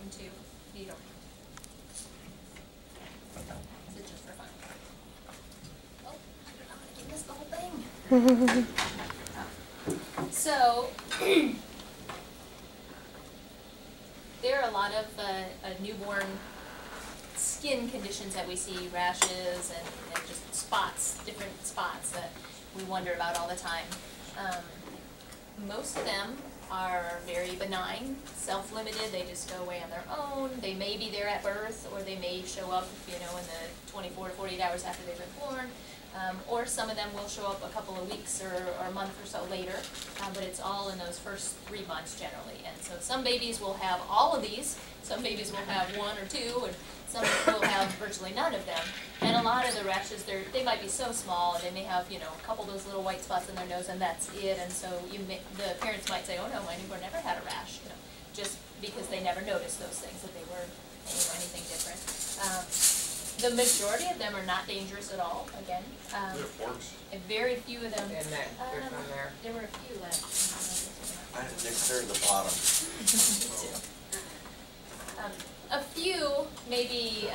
them too. You don't have to. This is just for fun. Oh, I'm going to miss the whole thing. So, there are a lot of newborn skin conditions that we see, rashes and just spots, different spots that we wonder about all the time. Most of them are very benign, self-limited, they just go away on their own. They may be there at birth, or they may show up, you know, in the 24 to 48 hours after they've been born. Or some of them will show up a couple of weeks or a month or so later, but it's all in those first 3 months generally. And so some babies will have all of these, some babies will have 1 or 2, and some will have virtually none of them. And a lot of the rashes, they might be so small, they may have, you know, a couple of those little white spots in their nose, and that's it. And so the parents might say, oh no, my newborn never had a rash, you know, just because they never noticed those things, that they were, you know, anything different. The majority of them are not dangerous at all, again. They're forks. And very few of them. And there's one there. There were a few left. They're clear to the bottom. A few may be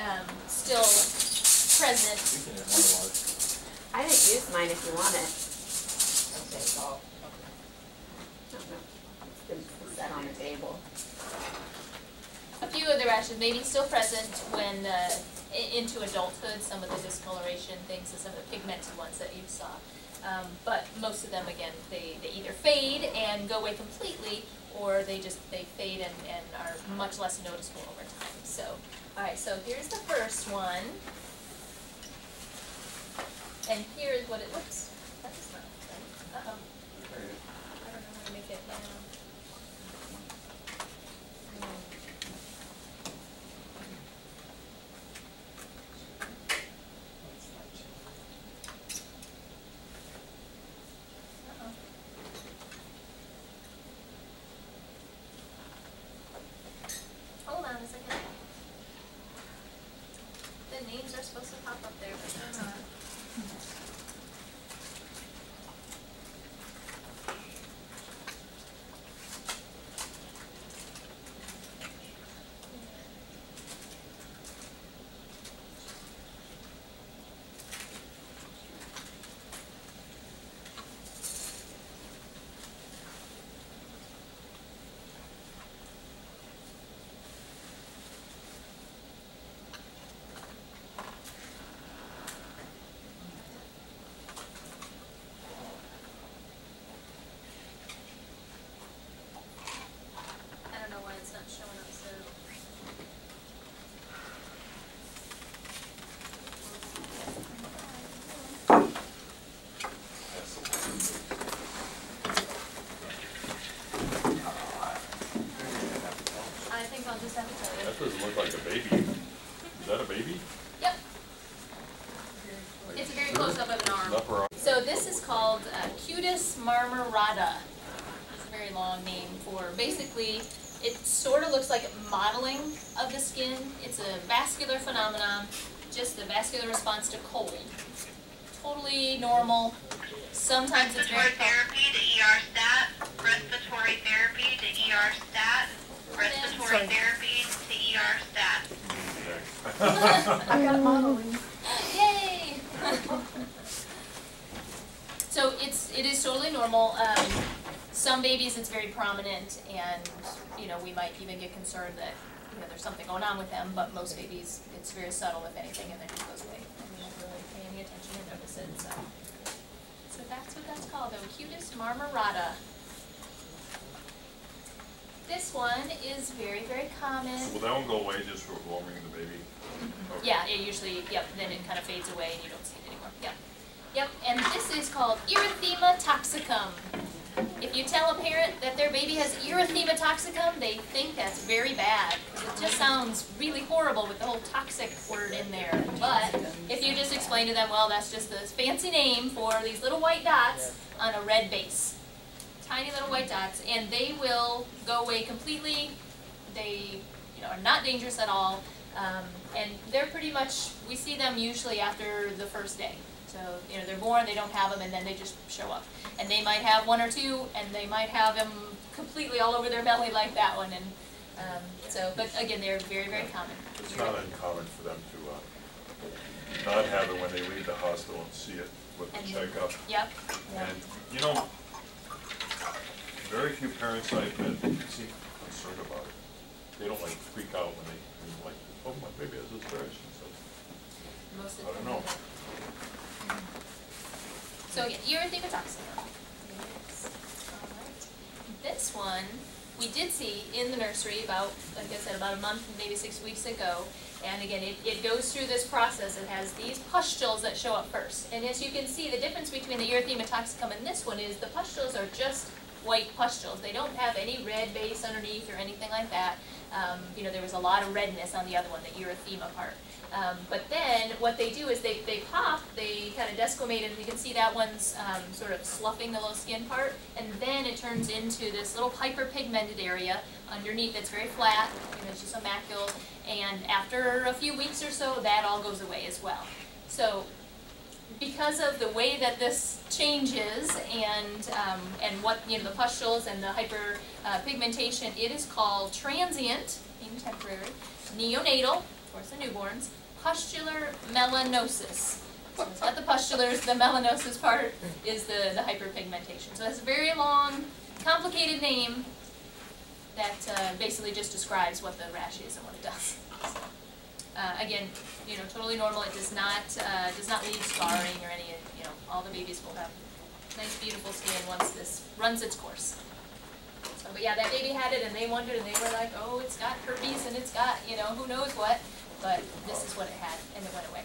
still present. You can have one of ours. I didn't use mine if you want it. Okay, so No. It's been set on the table. A few of the rashes may be still present when into adulthood, some of the discoloration things and some of the pigmented ones that you saw. But most of them, again, they either fade and go away completely, or they fade and are much less noticeable over time. So, alright, so here's the first one. And here's what it looks. That is not right. Uh-oh. I don't know how to make it now. Hold on a second. The names are supposed to pop up there, but they're not. I don't know why it's not showing up, so. I think I'll just have to tell you. That doesn't look like a baby. Is that a baby? Yep. It's a very close-up of an arm. Upper arm. So this is called cutest marmorata. It's a very long name for, basically, it sort of looks like modeling of the skin. It's a vascular phenomenon, just the vascular response to cold. Totally normal. Sometimes it's very Respiratory therapy to ER stat, respiratory therapy to ER stat, respiratory therapy to ER stat. I got modeling. Yay! So it is totally normal. Some babies it's very prominent, and you know we might even get concerned that you know there's something going on with them. But most babies it's very subtle, if anything, and then it goes away, and we don't really pay any attention or notice it. So that's what that's called, the cutest marmorata. This one is very, very common. Will that one go away just for warming the baby? Okay. Yeah, it usually, yep, then it kind of fades away and you don't see it anymore. Yep. Yep, and this is called erythema toxicum. If you tell a parent that their baby has erythema toxicum, they think that's very bad. It just sounds really horrible with the whole toxic word in there. But if you just explain to them, well, that's just this fancy name for these little white dots on a red base. Tiny little white dots, and they will go away completely. They, you know, are not dangerous at all, and they're pretty much, we see them usually after the first day. So, you know, they're born, they don't have them, and then they just show up. And they might have 1 or 2, and they might have them completely all over their belly like that one. And But again, they're very, very common. It's not uncommon for them to not have it when they leave the hospital and see it with the checkup. Yep. And, you know, very few parents I've met seem concerned about it. They don't like freak out when they're like, oh, my baby has this rash and stuff. Most of I don't know. So yeah, erythematoxin. This one we did see in the nursery about, like I said, about a month, maybe 6 weeks ago. And again, it goes through this process. It has these pustules that show up first. And as you can see, the difference between the erythematoxicum and this one is the pustules are just white pustules. They don't have any red base underneath or anything like that. You know, there was a lot of redness on the other one, the erythema part. But then what they do is they pop, they kind of desquamate, and you can see that one's sort of sloughing the little skin part, and then it turns into this little hyperpigmented area underneath that's very flat, you know, it's just a macule, and after a few weeks or so, that all goes away as well. So because of the way that this changes and what, you know, the pustules and the hyperpigmentation, it is called transient, meaning temporary, neonatal, of course the newborns, pustular melanosis. So it's got the pustulars, the melanosis part is the hyperpigmentation. So that's a very long, complicated name that basically just describes what the rash is and what it does. So, again, you know, totally normal. It does not leave scarring or any, you know, all the babies will have nice, beautiful skin once this runs its course. So, but yeah, that baby had it and they wondered and they were like, oh, it's got herpes and it's got, you know, who knows what, but this is what it had and it went away.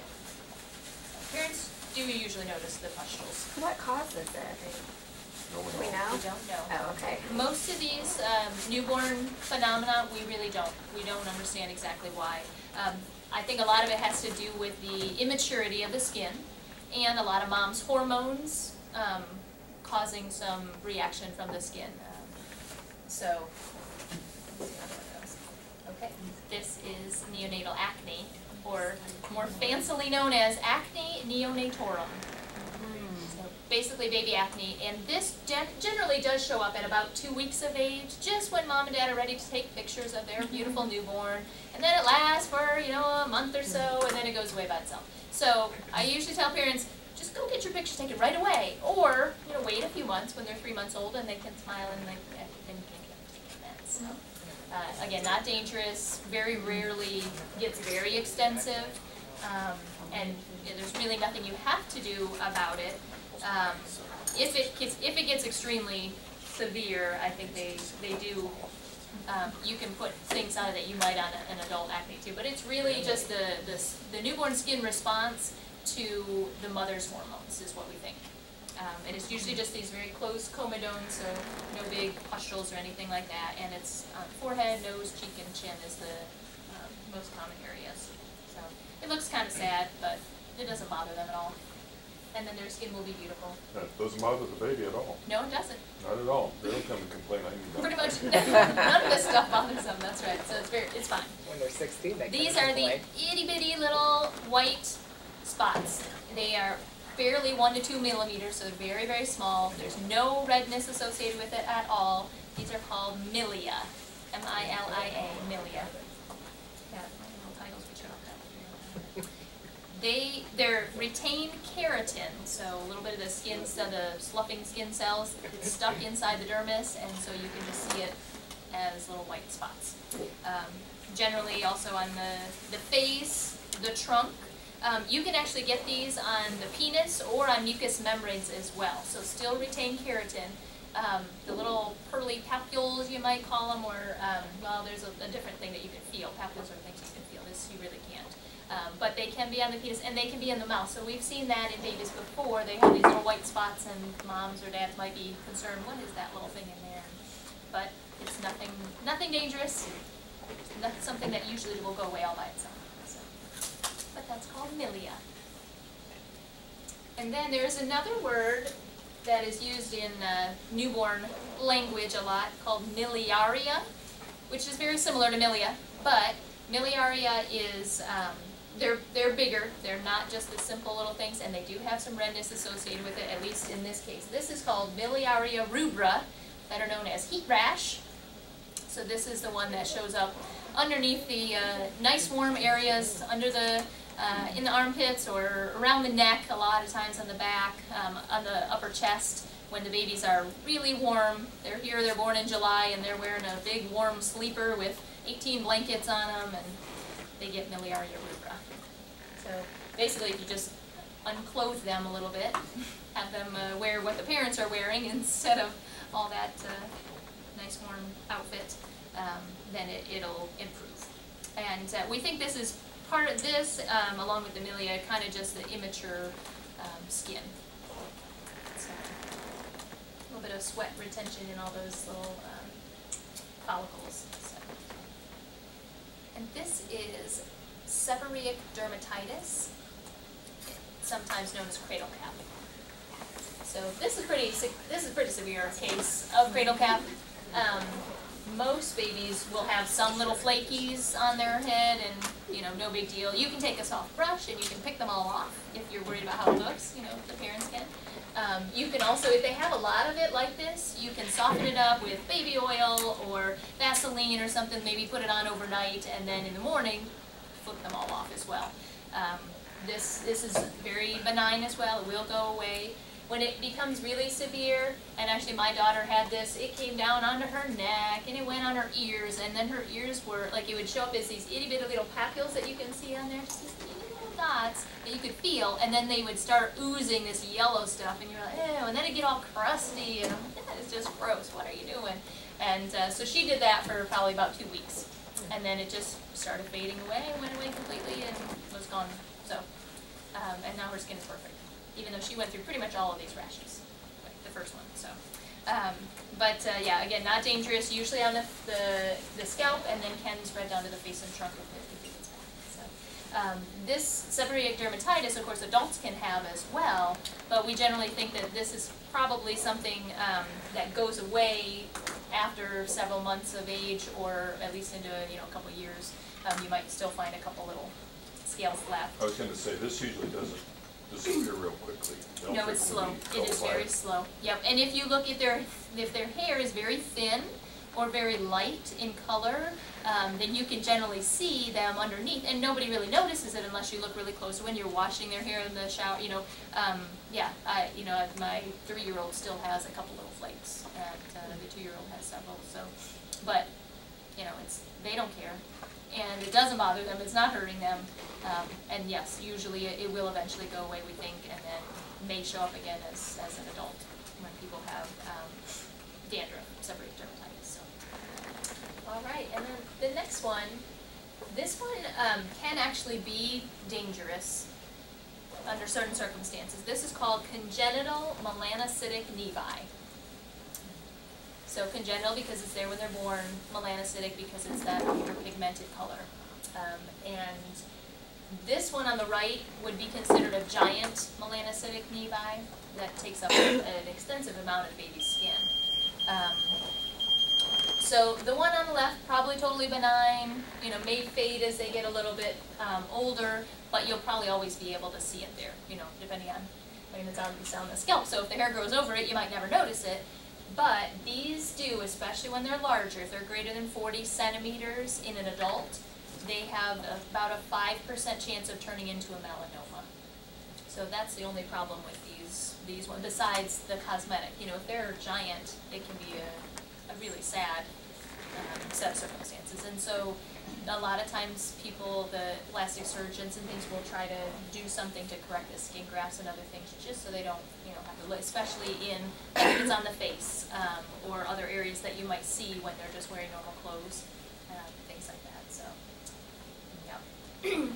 So parents do usually notice the pustules. What causes it? No one Do we knows. know? We don't know. Oh, okay. Most of these newborn phenomena, we really don't. We don't understand exactly why. I think a lot of it has to do with the immaturity of the skin and a lot of mom's hormones causing some reaction from the skin. So, let's see how that goes. Okay, this is neonatal acne, or more fancily known as acne neonatorum. So basically baby acne, and this generally does show up at about 2 weeks of age, just when mom and dad are ready to take pictures of their beautiful newborn, and then it lasts for, you know, a month or so, and then it goes away by itself. So I usually tell parents, just go get your picture taken right away, or, you know, wait a few months when they're 3 months old and they can smile and then you can take them then. So again, not dangerous, very rarely gets very extensive, and you know, there's really nothing you have to do about it. If it gets extremely severe, I think they do. You can put things on it that you might on an adult acne too, but it's really just the newborn skin response to the mother's hormones is what we think. And it's usually just these very close comedones, so no big pustules or anything like that. And it's forehead, nose, cheek, and chin is the most common areas. So it looks kind of sad, but it doesn't bother them at all. And then their skin will be beautiful. It doesn't bother the baby at all. No, it doesn't. Not at all. They don't come and complain. I need that. Pretty much none of this stuff bothers them. That's right. So it's fine. When they're 16, they These come are and the play. itty bitty little white spots. They are barely 1 to 2 millimeters, so very, very small. There's no redness associated with it at all. These are called millia. M-I-L-I-A, millia. Yeah, my little titles we should have. They're retained keratin, so a little bit of the skin, so the sloughing skin cells, it's stuck inside the dermis, and so you can just see it as little white spots. Generally also on the face, the trunk. You can actually get these on the penis or on mucous membranes as well, so still retain keratin. The little pearly papules, you might call them, or, well, there's a different thing that you can feel. Papules are things you can feel. This you really can't. But they can be on the penis, and they can be in the mouth. So we've seen that in babies before. They have these little white spots, and moms or dads might be concerned, what is that little thing in there? But it's nothing dangerous. It's not something that usually will go away all by itself. So. But that's called millia. And then there's another word that is used in newborn language a lot called miliaria, which is very similar to millia, but miliaria is, they're bigger. They're not just the simple little things, and they do have some redness associated with it, at least in this case. This is called miliaria rubra, better known as heat rash. So this is the one that shows up underneath the nice warm areas under the in the armpits or around the neck, a lot of times on the back, on the upper chest. When the babies are really warm, they're here, they're born in July, and they're wearing a big warm sleeper with 18 blankets on them, and they get miliaria rubra. So basically, if you just unclothe them a little bit, have them wear what the parents are wearing instead of all that nice warm outfit, then it'll improve. And we think this is part of this, along with the milia, kind of just the immature skin. So, a little bit of sweat retention in all those little follicles. So. And this is seborrhoeic dermatitis, sometimes known as cradle cap. So this is pretty severe case of cradle cap. Most babies will have some little flakies on their head, and no big deal. You can take a soft brush and you can pick them all off if you're worried about how it looks. The parents can. You can also, if they have a lot of it like this, you can soften it up with baby oil or Vaseline or something. Maybe put it on overnight, and then in the morning, flip them all off as well. This is very benign as well. It will go away. When it becomes really severe, and actually my daughter had this, it came down onto her neck, and it went on her ears, and then her ears were, like, it would show up as these itty-bitty little papules that you can see on there, just these itty little dots that you could feel, and then they would start oozing this yellow stuff, and you're like, ew, and then it'd get all crusty, and I'm like, that is just gross, what are you doing? And so she did that for probably about 2 weeks, and then it just started fading away, went away completely, and was gone. So, and now her skin is perfect, even though she went through pretty much all of these rashes, like the first one. So, yeah, again, not dangerous. Usually on the scalp, and then can spread down to the face and trunk if it gets bad. So, this seborrhoeic dermatitis, of course, adults can have as well, but we generally think that this is probably something that goes away after several months of age, or at least into a couple of years. You might still find a couple little scales left. I was going to say, this usually doesn't disappear real quickly. No, it's slow. It is very slow. Yep. And if you look, if their hair is very thin or very light in color, then you can generally see them underneath, and nobody really notices it unless you look really close. When you're washing their hair in the shower, my 3-year-old still has a couple little flakes, and the 2-year-old has several. So, but they don't care. And it doesn't bother them, it's not hurting them, and yes, usually it will eventually go away, we think, and then may show up again as an adult when people have dandruff, seborrhoeic dermatitis. So. All right, and then the next one, this one can actually be dangerous under certain circumstances. This is called congenital melanocytic nevi. So congenital because it's there when they're born, melanocytic because it's that pigmented color. And this one on the right would be considered a giant melanocytic nevi that takes up an extensive amount of the baby's skin. So the one on the left, probably totally benign, may fade as they get a little bit older, but you'll probably always be able to see it there, depending on, it's on the scalp, so if the hair grows over it, you might never notice it. But these do, especially when they're larger, if they're greater than 40 centimeters in an adult, they have about a 5% chance of turning into a melanoma. So that's the only problem with these ones, besides the cosmetic. If they're giant, it can be a really sad set of circumstances. And so a lot of times people, the plastic surgeons and things, will try to do something to correct the skin grafts and other things, just so they don't, have to look, especially if it's on the face or other areas that you might see when they're just wearing normal clothes, things like that. So, yeah.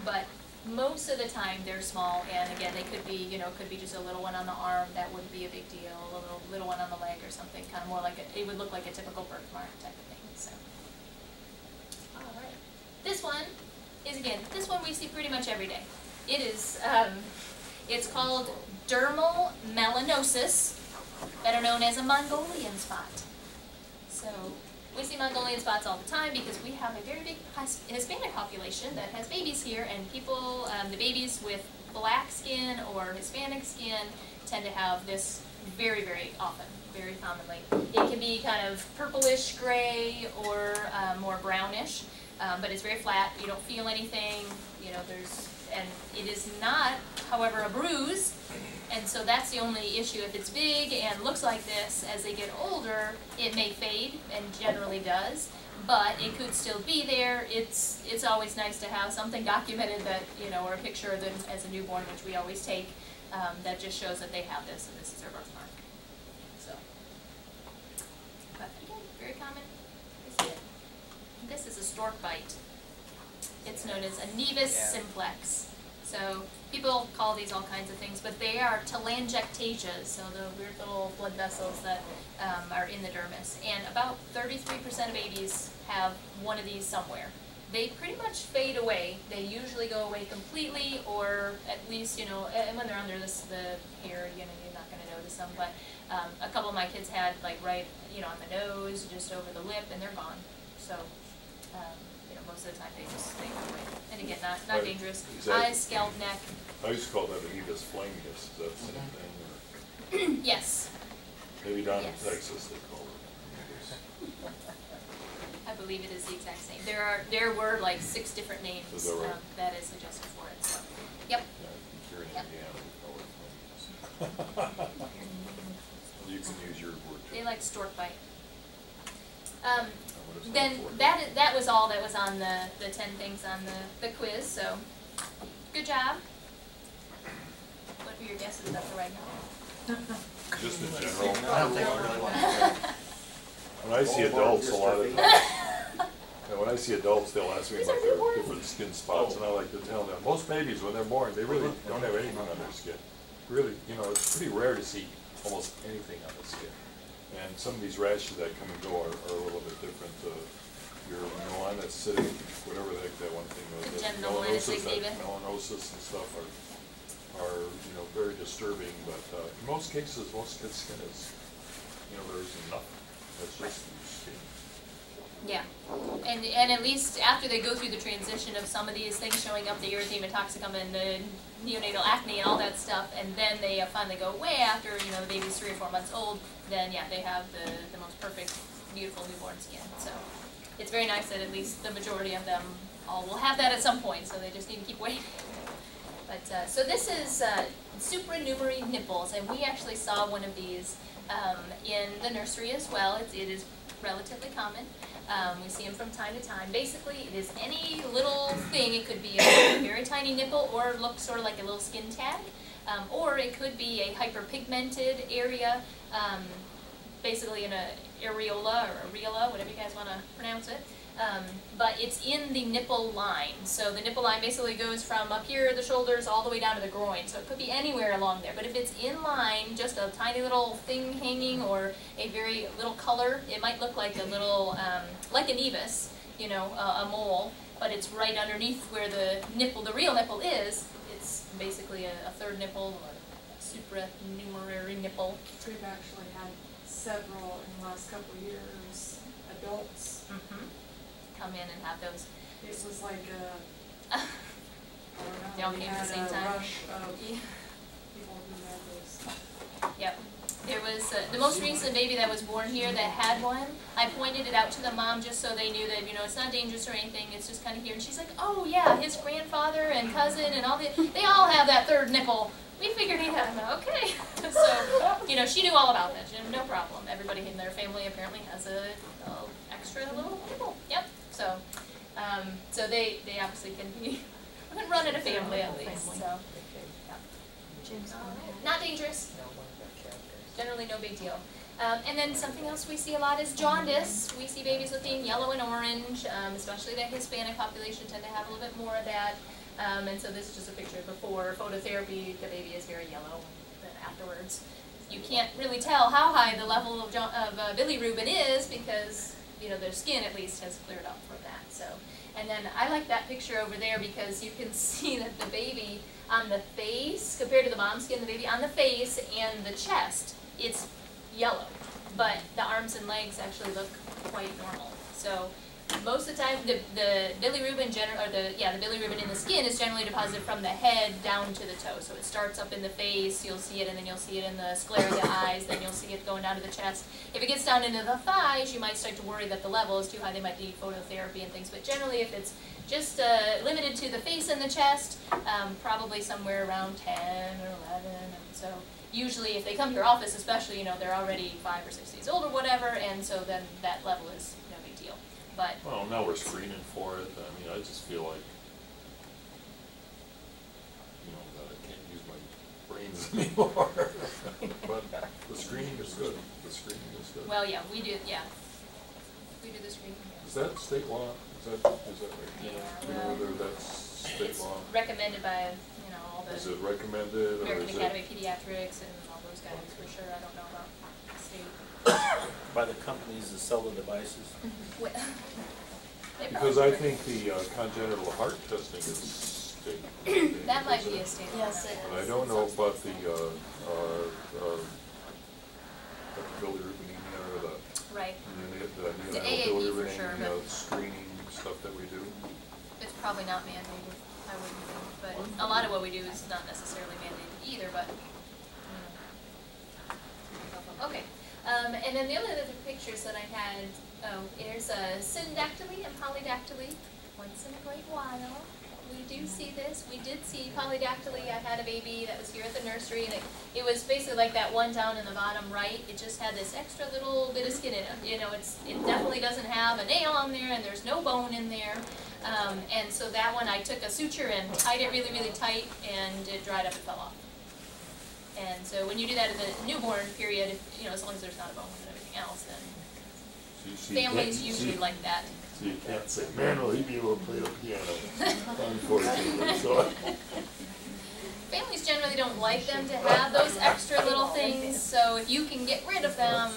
But most of the time they're small, and again, they could be, could be just a little one on the arm. That wouldn't be a big deal. A little one on the leg or something, kind of more like it would look like a typical birthmark type of thing. So. Alright. This one we see pretty much every day. It is, it's called dermal melanosis, better known as a Mongolian spot. So, we see Mongolian spots all the time because we have a very big Hispanic population that has babies here, and people, the babies with black skin or Hispanic skin tend to have this very, very often. very commonly. It can be kind of purplish gray or more brownish, but it's very flat. You don't feel anything. You know, and it is not, however, a bruise. And so that's the only issue. If it's big and looks like this, as they get older, it may fade, and generally does. But it could still be there. It's always nice to have something documented that, you know, or a picture of them as a newborn, which we always take, that just shows that they have this, and this is their birthmark. So, but again, very common. You see it. This is a stork bite. It's known as a nevus simplex. So people call these all kinds of things, but they are telangiectasias, so the weird little blood vessels that are in the dermis. And about 33% of babies have one of these somewhere. They pretty much fade away. They usually go away completely, or at least, you know, and when they're under the hair, you know, you're not going to notice them. But a couple of my kids had, like, right, you know, on the nose, just over the lip, and they're gone. So, you know, most of the time they just fade away. And again, not dangerous. Eyes, scalp, neck. I used to call that a nevus flameus. Is that the same thing? Or Yes. maybe down in Yes. Texas they call it nevus. I believe it is the exact same. There were like 6 different names Is that right? that is suggested for it. So, yep. Yeah, here in Yep. Indiana we call it flameus. You can use your word too. They like stork bite. What is Then that for? that was all that was on the 10 things on the quiz. So, good job. What were your guesses up to right now? Just in general. I don't think I really want to. When I see adults, a lot of times, and when I see adults, they'll ask me about their different skin spots, and I like to tell them, most babies, when they're born, they really don't have anything on their skin. Really, you know, it's pretty rare to see almost anything on the skin. And some of these rashes that come and go are a little bit different. Your one that's sitting, whatever the heck that one thing was, Congenital melanosis and stuff are you know, very disturbing. But in most cases, most kids' skin is, you know, there's nothing. That's just your skin. Yeah, and at least after they go through the transition of some of these things showing up, the erythema toxicum and the neonatal acne and all that stuff, and then they finally go away after, you know, the baby's 3 or 4 months old, then yeah, they have the most perfect, beautiful newborn skin. So it's very nice that at least the majority of them all will have that at some point, so they just need to keep waiting. But so this is supernumerary nipples, and we actually saw one of these in the nursery as well. It is relatively common. We see them from time to time. Basically, it is any little thing. It could be a very tiny nipple, or look sort of like a little skin tag, or it could be a hyperpigmented area, basically in a areola or areola, whatever you guys want to pronounce it. But it's in the nipple line. So the nipple line basically goes from up here, the shoulders, all the way down to the groin. So it could be anywhere along there. But if it's in line, just a tiny little thing hanging or a very little color, it might look like a little, like a nevus, you know, a mole. But it's right underneath where the nipple, the real nipple is. It's basically a third nipple or a supranumerary nipple. We've actually had several in the last couple of years, adults. Come in and have those. It was like a, I don't They all know, we came at had the same a time. rush of people who had those. Yep. There was the most recent baby that was born here that had one. I pointed it out to the mom just so they knew that, you know, it's not dangerous or anything. It's just kind of here. And she's like, oh yeah, his grandfather and cousin and all they all have that third nipple. We figured he'd have them. Okay. So, you know, she knew all about that. She had no problem. Everybody in their family apparently has a extra little nipple. Yep. So, so they obviously can run in a family at least. So, yeah. Not dangerous. Generally no big deal. And then something else we see a lot is jaundice. We see babies looking yellow and orange, especially the Hispanic population tend to have a little bit more of that. And so this is just a picture before phototherapy. The baby is very yellow. Then afterwards, you can't really tell how high the level of bilirubin is because, you know, their skin at least has cleared up from that. So, and then I like that picture over there because you can see that the baby on the face, compared to the mom's skin, the baby on the face and the chest, it's yellow, but the arms and legs actually look quite normal. So most of the time, the bilirubin the bilirubin in the skin is generally deposited from the head down to the toe. So it starts up in the face, you'll see it, and then you'll see it in the sclera of the eyes, then you'll see it going down to the chest. If it gets down into the thighs, you might start to worry that the level is too high, they might need phototherapy and things, but generally if it's just limited to the face and the chest, probably somewhere around 10 or 11, and so usually if they come to your office especially, you know, they're already 5 or 6 days old or whatever, and so then that level is no big deal. But well, now we're screening for it. I mean, I just feel like, you know, that I can't use my brains anymore. But the screening is good. The screening is good. well, yeah, we do the screening. Is that state law? Is that right? Yeah, Do you know well, whether that's state it's law? recommended by, you know, all Is the it recommended, or American is Academy it? of Pediatrics and all those guys for sure. I don't know about state. By the companies that sell the devices. Well, they Because probably I think the congenital heart testing is state. that might isn't be it? a state. Yes, it But I don't know about the bilirubinemia or the Right. neonatal AAP for sure, bilirubinemia but screening stuff that we do. it's probably not mandated. I wouldn't think, but a lot of what we do is not necessarily mandated either. But okay. And then the other pictures that I had, there's a syndactyly and polydactyly. Once in a great while, we do see this. We did see polydactyly. I had a baby that was here at the nursery, and it was basically like that one down in the bottom right. It just had this extra little bit of skin in it. You know, it definitely doesn't have a nail on there, and there's no bone in there. And so that one, I took a suture and tied it really, really tight, and it dried up and fell off. And so when you do that in the newborn period, you know, as long as there's not a bone and everything else, then families usually like that. So you can't say, man, will he be able to play the piano? Unfortunately, so. Families generally don't like them to have those extra little things, so if you can get rid of them,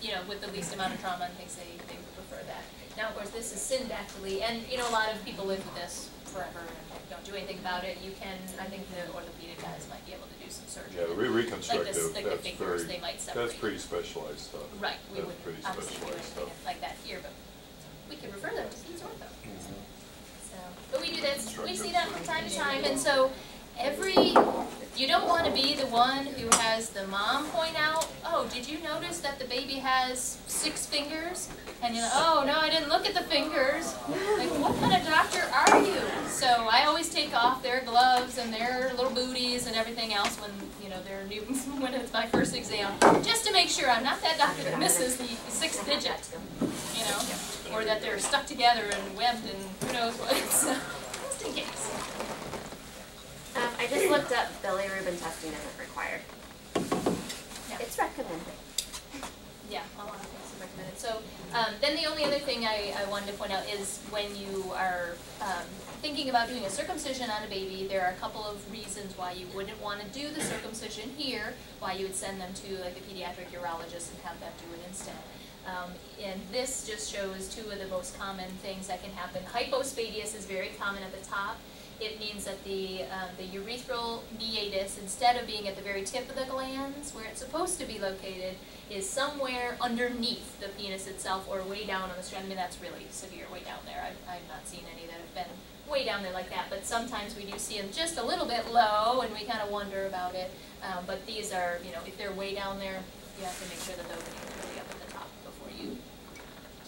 you know, with the least amount of trauma and things, they would prefer that. Now, of course, this is syndactyly, and, you know, a lot of people live with this forever and don't do anything about it. You can, I think the orthopedic guys might be able to do some surgery. Yeah, the reconstructive, like the that's fingers, very, they might separate. that's pretty specialized stuff. Right, we That's wouldn't pretty obviously do specialized anything stuff. like that here, but we can refer them to Steve's ortho. Mhm. So, but we do that, we see that from time to time, and so you don't want to be the one who has the mom point out, oh, did you notice that the baby has 6 fingers? And you're like, oh, no, I didn't look at the fingers. Like, what kind of doctor are you? So I always take off their gloves and their little booties and everything else when, you know, they're new, when it's my first exam, just to make sure I'm not that doctor that misses the 6th digit, you know, or that they're stuck together and webbed and who knows what. So, just in case. I just looked up bilirubin testing isn't required. Yeah. It's recommended. Yeah, a lot of things are recommended. So then the only other thing I wanted to point out is when you are thinking about doing a circumcision on a baby, there are a couple of reasons why you wouldn't want to do the circumcision here, why you would send them to like a pediatric urologist and have them do it instead. And this just shows 2 of the most common things that can happen. Hypospadias is very common at the top. It means that the urethral meatus, instead of being at the very tip of the glands, where it's supposed to be located, is somewhere underneath the penis itself or way down on the sternum. I mean, that's really severe, way down there. I've not seen any that have been way down there like that, but sometimes we do see them just a little bit low, and we kind of wonder about it. But these are, you know, if they're way down there, you have to make sure that the opening is really up at the top before you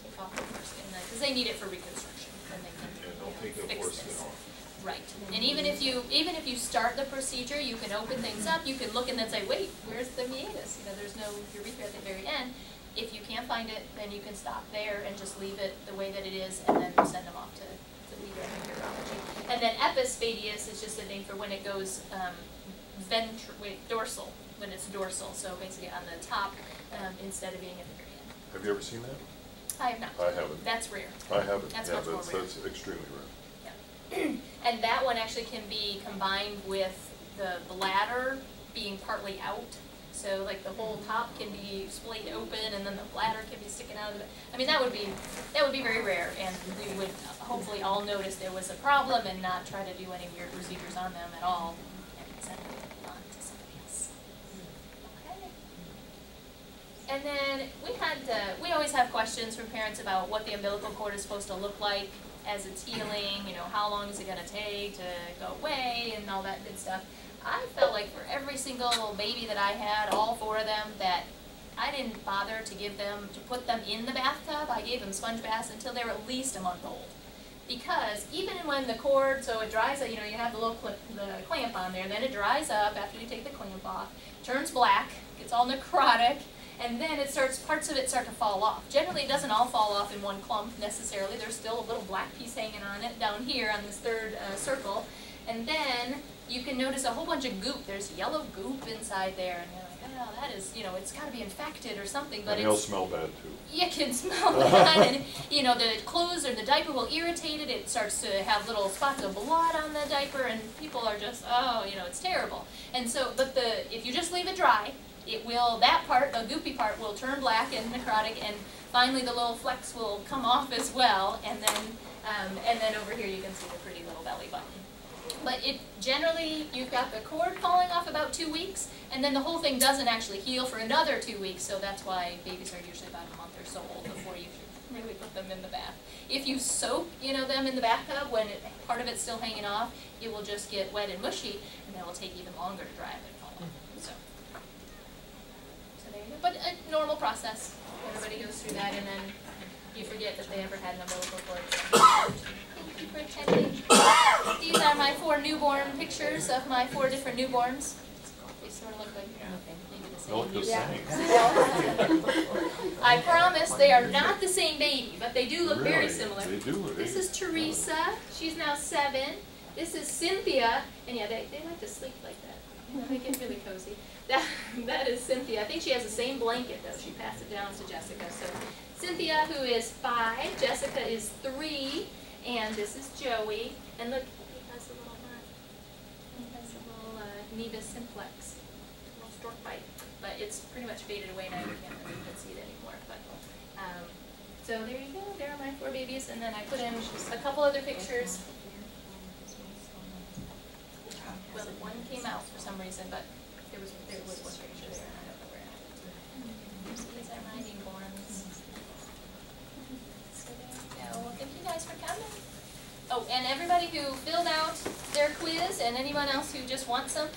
take off the foreskin, because they need it for reconstruction, and they can Take the fix foreskin this. off. Right, and even if you start the procedure, you can open things up. You can look and then say, wait, where's the meatus? You know, there's no urethra at the very end. If you can't find it, then you can stop there and just leave it the way that it is, and then send them off to leave it in urology. And then epispadias is just a name for when it goes dorsal, when it's dorsal. So basically on the top instead of being at the very end. Have you ever seen that? I have not. I haven't. That's rare. I haven't. That's Yeah, much more rare. that's extremely rare. And that one actually can be combined with the bladder being partly out. So like the whole top can be splayed open, and then the bladder can be sticking out of it. I mean, that would be very rare, and we would hopefully all notice there was a problem and not try to do any weird procedures on them at all, and send it on to somebody else. Okay. And then we always have questions from parents about what the umbilical cord is supposed to look like as it's healing, you know, how long is it going to take to go away and all that good stuff. I felt like for every single baby that I had, all 4 of them, that I didn't bother to put them in the bathtub. I gave them sponge baths until they were at least a month old. Because even when the cord, so it dries up, you know, you have the little the clamp on there, then it dries up after you take the clamp off, turns black, gets all necrotic, and then parts of it start to fall off. Generally, it doesn't all fall off in one clump necessarily. There's still a little black piece hanging on it down here on this 3rd circle. And then you can notice a whole bunch of goop. There's yellow goop inside there, and you're like, oh, that is, you know, it's got to be infected or something. But and it'll smell bad too. You can smell that, and you know, the clothes or the diaper will irritate it. It starts to have little spots of blood on the diaper, and people are just, oh, you know, it's terrible. And so, but if you just leave it dry, it will, that part, the goopy part, will turn black and necrotic, and finally the little flecks will come off as well, and then over here you can see the pretty little belly button. But generally, you've got the cord falling off about 2 weeks, and then the whole thing doesn't actually heal for another 2 weeks, so that's why babies are usually about a month or so old before you should really put them in the bath. If you soak, you know, them in the bathtub when part of it's still hanging off, it will just get wet and mushy, and then it will take even longer to dry up and fall off. So there you go. But a normal process. Everybody goes through that, and then you forget that they ever had an umbilical cord. Thank you for attending. These are my 4 newborn pictures of my 4 different newborns. They sort of look like maybe the same. They look the same. I promise they are not the same baby, but they do look very similar. They do. This is Teresa. She's now 7. This is Cynthia. And yeah, they like to sleep like that. You know, they get really cozy. That is Cynthia. I think she has the same blanket, though. She passed it down to Jessica. So Cynthia, who is 5. Jessica is 3. And this is Joey. And look, he has a little nevus simplex, a little stork bite. But it's pretty much faded away now. You can't really even see it anymore. But so there you go. There are my 4 babies. And then I put in a couple other pictures. Well, one came out for some reason, but there was one picture there, and I don't know where it is. These are my newborns. So there you go. Well, thank you guys for coming. Oh, and everybody who filled out their quiz, and anyone else who just wants some,